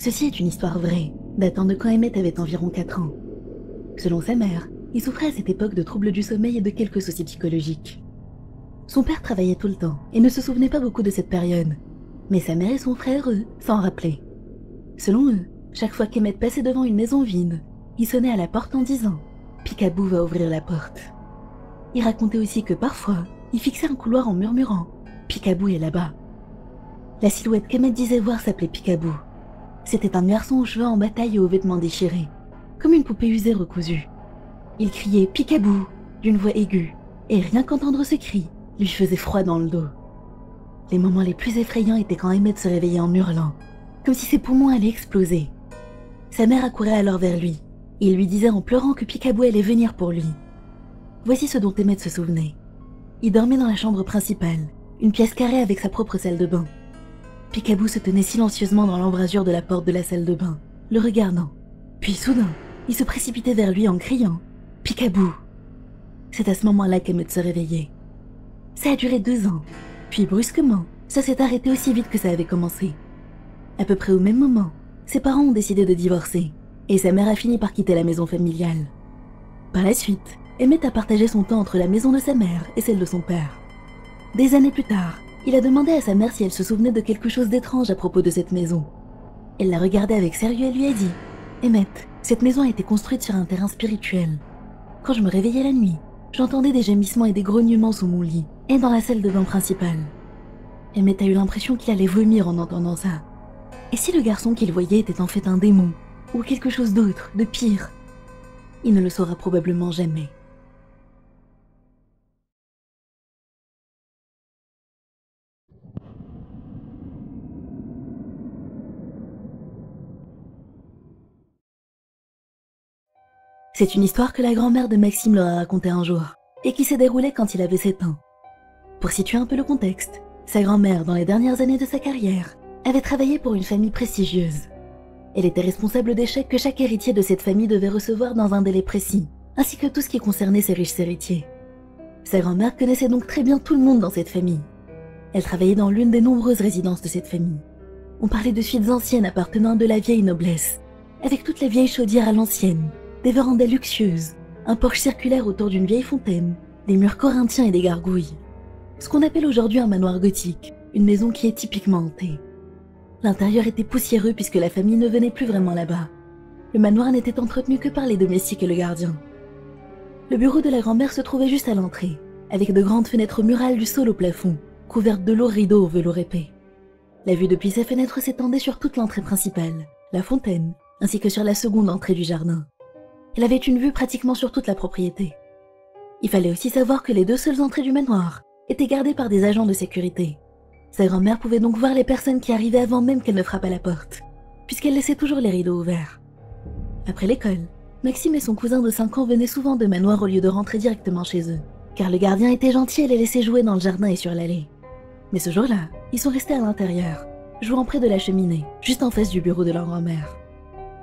Ceci est une histoire vraie, datant de quand Emmett avait environ 4 ans. Selon sa mère, il souffrait à cette époque de troubles du sommeil et de quelques soucis psychologiques. Son père travaillait tout le temps et ne se souvenait pas beaucoup de cette période, mais sa mère et son frère, eux, s'en rappelaient. Selon eux, chaque fois qu'Emmett passait devant une maison vide, il sonnait à la porte en disant « Peekaboo va ouvrir la porte ». Il racontait aussi que parfois, il fixait un couloir en murmurant « Peekaboo est là-bas ». La silhouette qu'Emmett disait voir s'appelait Peekaboo. C'était un garçon aux cheveux en bataille et aux vêtements déchirés, comme une poupée usée recousue. Il criait « Peekaboo » d'une voix aiguë, et rien qu'entendre ce cri lui faisait froid dans le dos. Les moments les plus effrayants étaient quand Emmett se réveillait en hurlant, comme si ses poumons allaient exploser. Sa mère accourait alors vers lui, et il lui disait en pleurant que Peekaboo allait venir pour lui. Voici ce dont Emmett se souvenait. Il dormait dans la chambre principale, une pièce carrée avec sa propre salle de bain. Peekaboo se tenait silencieusement dans l'embrasure de la porte de la salle de bain, le regardant. Puis soudain, il se précipitait vers lui en criant « Peekaboo !» C'est à ce moment-là qu'Emmett se réveillait. Ça a duré 2 ans, puis brusquement, ça s'est arrêté aussi vite que ça avait commencé. À peu près au même moment, ses parents ont décidé de divorcer, et sa mère a fini par quitter la maison familiale. Par la suite, Emmett a partagé son temps entre la maison de sa mère et celle de son père. Des années plus tard, il a demandé à sa mère si elle se souvenait de quelque chose d'étrange à propos de cette maison. Elle l'a regardé avec sérieux et lui a dit « Emmett, cette maison a été construite sur un terrain spirituel. Quand je me réveillais la nuit, j'entendais des gémissements et des grognements sous mon lit et dans la salle de bain principale. » Emmett a eu l'impression qu'il allait vomir en entendant ça. Et si le garçon qu'il voyait était en fait un démon, ou quelque chose d'autre, de pire? Il ne le saura probablement jamais. C'est une histoire que la grand-mère de Maxime leur a racontée un jour, et qui s'est déroulée quand il avait 7 ans. Pour situer un peu le contexte, sa grand-mère, dans les dernières années de sa carrière, avait travaillé pour une famille prestigieuse. Elle était responsable des chèques que chaque héritier de cette famille devait recevoir dans un délai précis, ainsi que tout ce qui concernait ses riches héritiers. Sa grand-mère connaissait donc très bien tout le monde dans cette famille. Elle travaillait dans l'une des nombreuses résidences de cette famille. On parlait de suites anciennes appartenant à de la vieille noblesse, avec toute la vieille chaudière à l'ancienne, des vérandas luxueuses, un porche circulaire autour d'une vieille fontaine, des murs corinthiens et des gargouilles. Ce qu'on appelle aujourd'hui un manoir gothique, une maison qui est typiquement hantée. L'intérieur était poussiéreux puisque la famille ne venait plus vraiment là-bas. Le manoir n'était entretenu que par les domestiques et le gardien. Le bureau de la grand-mère se trouvait juste à l'entrée, avec de grandes fenêtres murales du sol au plafond, couvertes de lourds rideaux au velours épais. La vue depuis ces fenêtres s'étendait sur toute l'entrée principale, la fontaine, ainsi que sur la seconde entrée du jardin. Elle avait une vue pratiquement sur toute la propriété. Il fallait aussi savoir que les 2 seules entrées du manoir étaient gardées par des agents de sécurité. Sa grand-mère pouvait donc voir les personnes qui arrivaient avant même qu'elle ne frappe à la porte, puisqu'elle laissait toujours les rideaux ouverts. Après l'école, Maxime et son cousin de 5 ans venaient souvent de manoir au lieu de rentrer directement chez eux, car le gardien était gentil et les laissait jouer dans le jardin et sur l'allée. Mais ce jour-là, ils sont restés à l'intérieur, jouant près de la cheminée, juste en face du bureau de leur grand-mère.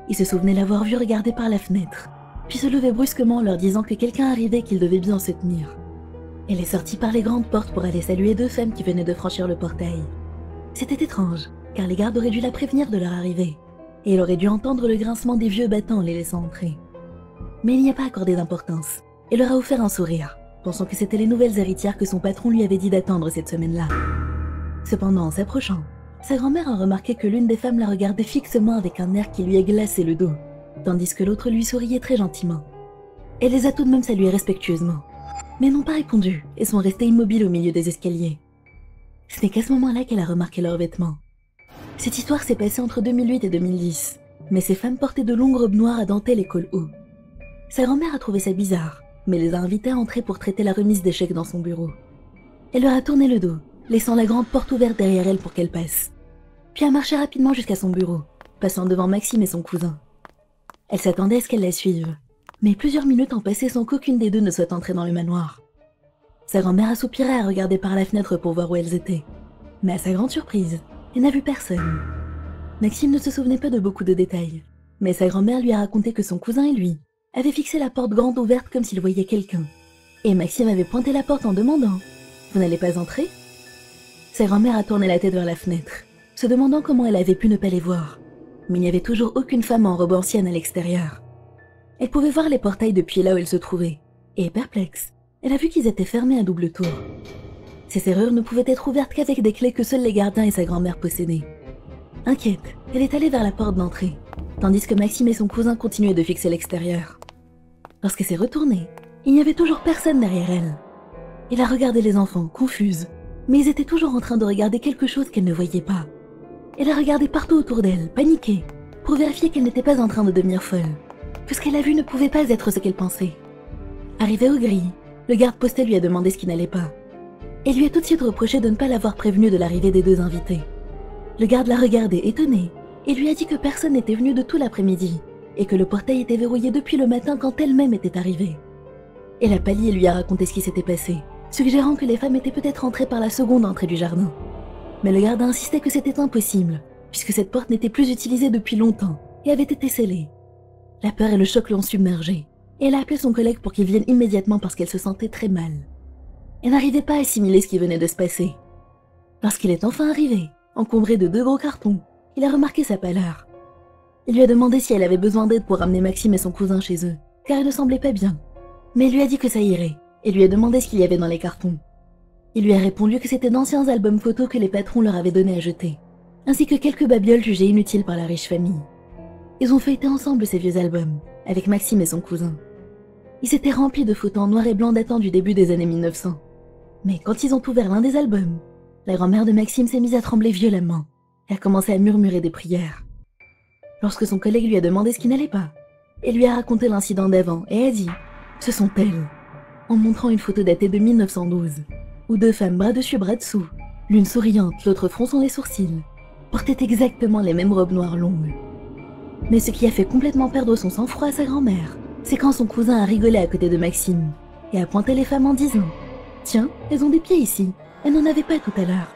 Ils se souvenaient l'avoir vue regarder par la fenêtre, puis se lever brusquement en leur disant que quelqu'un arrivait et qu'ils devaient bien se tenir. Elle est sortie par les grandes portes pour aller saluer 2 femmes qui venaient de franchir le portail. C'était étrange, car les gardes auraient dû la prévenir de leur arrivée, et elle aurait dû entendre le grincement des vieux battants les laissant entrer. Mais il n'y a pas accordé d'importance, et leur a offert un sourire, pensant que c'étaient les nouvelles héritières que son patron lui avait dit d'attendre cette semaine-là. Cependant, en s'approchant, sa grand-mère a remarqué que l'une des femmes la regardait fixement avec un air qui lui a glacé le dos, tandis que l'autre lui souriait très gentiment. Elle les a tout de même salués respectueusement, mais n'ont pas répondu et sont restés immobiles au milieu des escaliers. Ce n'est qu'à ce moment-là qu'elle a remarqué leurs vêtements. Cette histoire s'est passée entre 2008 et 2010, mais ces femmes portaient de longues robes noires à dentelle et col haut. Sa grand-mère a trouvé ça bizarre, mais les a invitées à entrer pour traiter la remise des chèques dans son bureau. Elle leur a tourné le dos, laissant la grande porte ouverte derrière elle pour qu'elle passe, puis a marché rapidement jusqu'à son bureau, passant devant Maxime et son cousin. Elle s'attendait à ce qu'elle la suive, mais plusieurs minutes ont passé sans qu'aucune des 2 ne soit entrée dans le manoir. Sa grand-mère a soupiré à regarder par la fenêtre pour voir où elles étaient, mais à sa grande surprise, elle n'a vu personne. Maxime ne se souvenait pas de beaucoup de détails, mais sa grand-mère lui a raconté que son cousin et lui avaient fixé la porte grande ouverte comme s'ils voyaient quelqu'un, et Maxime avait pointé la porte en demandant « Vous n'allez pas entrer ?» Sa grand-mère a tourné la tête vers la fenêtre, se demandant comment elle avait pu ne pas les voir. mais il n'y avait toujours aucune femme en robe ancienne à l'extérieur. Elle pouvait voir les portails depuis là où elle se trouvait, et perplexe, elle a vu qu'ils étaient fermés à double tour. Ces serrures ne pouvaient être ouvertes qu'avec des clés que seuls les gardiens et sa grand-mère possédaient. Inquiète, elle est allée vers la porte d'entrée, tandis que Maxime et son cousin continuaient de fixer l'extérieur. Lorsqu'elle s'est retournée, il n'y avait toujours personne derrière elle. Elle a regardé les enfants, confuse, mais ils étaient toujours en train de regarder quelque chose qu'elle ne voyait pas. Elle a regardé partout autour d'elle, paniquée, pour vérifier qu'elle n'était pas en train de devenir folle, que ce qu'elle a vu ne pouvait pas être ce qu'elle pensait. Arrivée aux grilles, le garde posté lui a demandé ce qui n'allait pas. Elle lui a tout de suite reproché de ne pas l'avoir prévenue de l'arrivée des deux invités. Le garde l'a regardée, étonné, et lui a dit que personne n'était venu de tout l'après-midi, et que le portail était verrouillé depuis le matin quand elle-même était arrivée. Elle a pâli et lui a raconté ce qui s'était passé, suggérant que les femmes étaient peut-être entrées par la seconde entrée du jardin. Mais le garde a insisté que c'était impossible, puisque cette porte n'était plus utilisée depuis longtemps et avait été scellée. La peur et le choc l'ont submergée, et elle a appelé son collègue pour qu'il vienne immédiatement parce qu'elle se sentait très mal. Elle n'arrivait pas à assimiler ce qui venait de se passer. Lorsqu'il est enfin arrivé, encombré de 2 gros cartons, il a remarqué sa pâleur. Il lui a demandé si elle avait besoin d'aide pour ramener Maxime et son cousin chez eux, car elle ne semblait pas bien. Mais il lui a dit que ça irait, et lui a demandé ce qu'il y avait dans les cartons. Il lui a répondu que c'était d'anciens albums photos que les patrons leur avaient donné à jeter, ainsi que quelques babioles jugées inutiles par la riche famille. Ils ont feuilleté ensemble ces vieux albums, avec Maxime et son cousin. Ils étaient remplis de photos en noir et blanc datant du début des années 1900. Mais quand ils ont ouvert l'un des albums, la grand-mère de Maxime s'est mise à trembler violemment et a commencé à murmurer des prières. Lorsque son collègue lui a demandé ce qui n'allait pas, elle lui a raconté l'incident d'avant et a dit « Ce sont elles », en montrant une photo datée de 1912, où 2 femmes bras dessus bras dessous, l'une souriante, l'autre fronçant les sourcils, portaient exactement les mêmes robes noires longues. Mais ce qui a fait complètement perdre son sang-froid à sa grand-mère, c'est quand son cousin a rigolé à côté de Maxime et a pointé les femmes en disant « Tiens, elles ont des pieds ici, elles n'en avaient pas tout à l'heure ».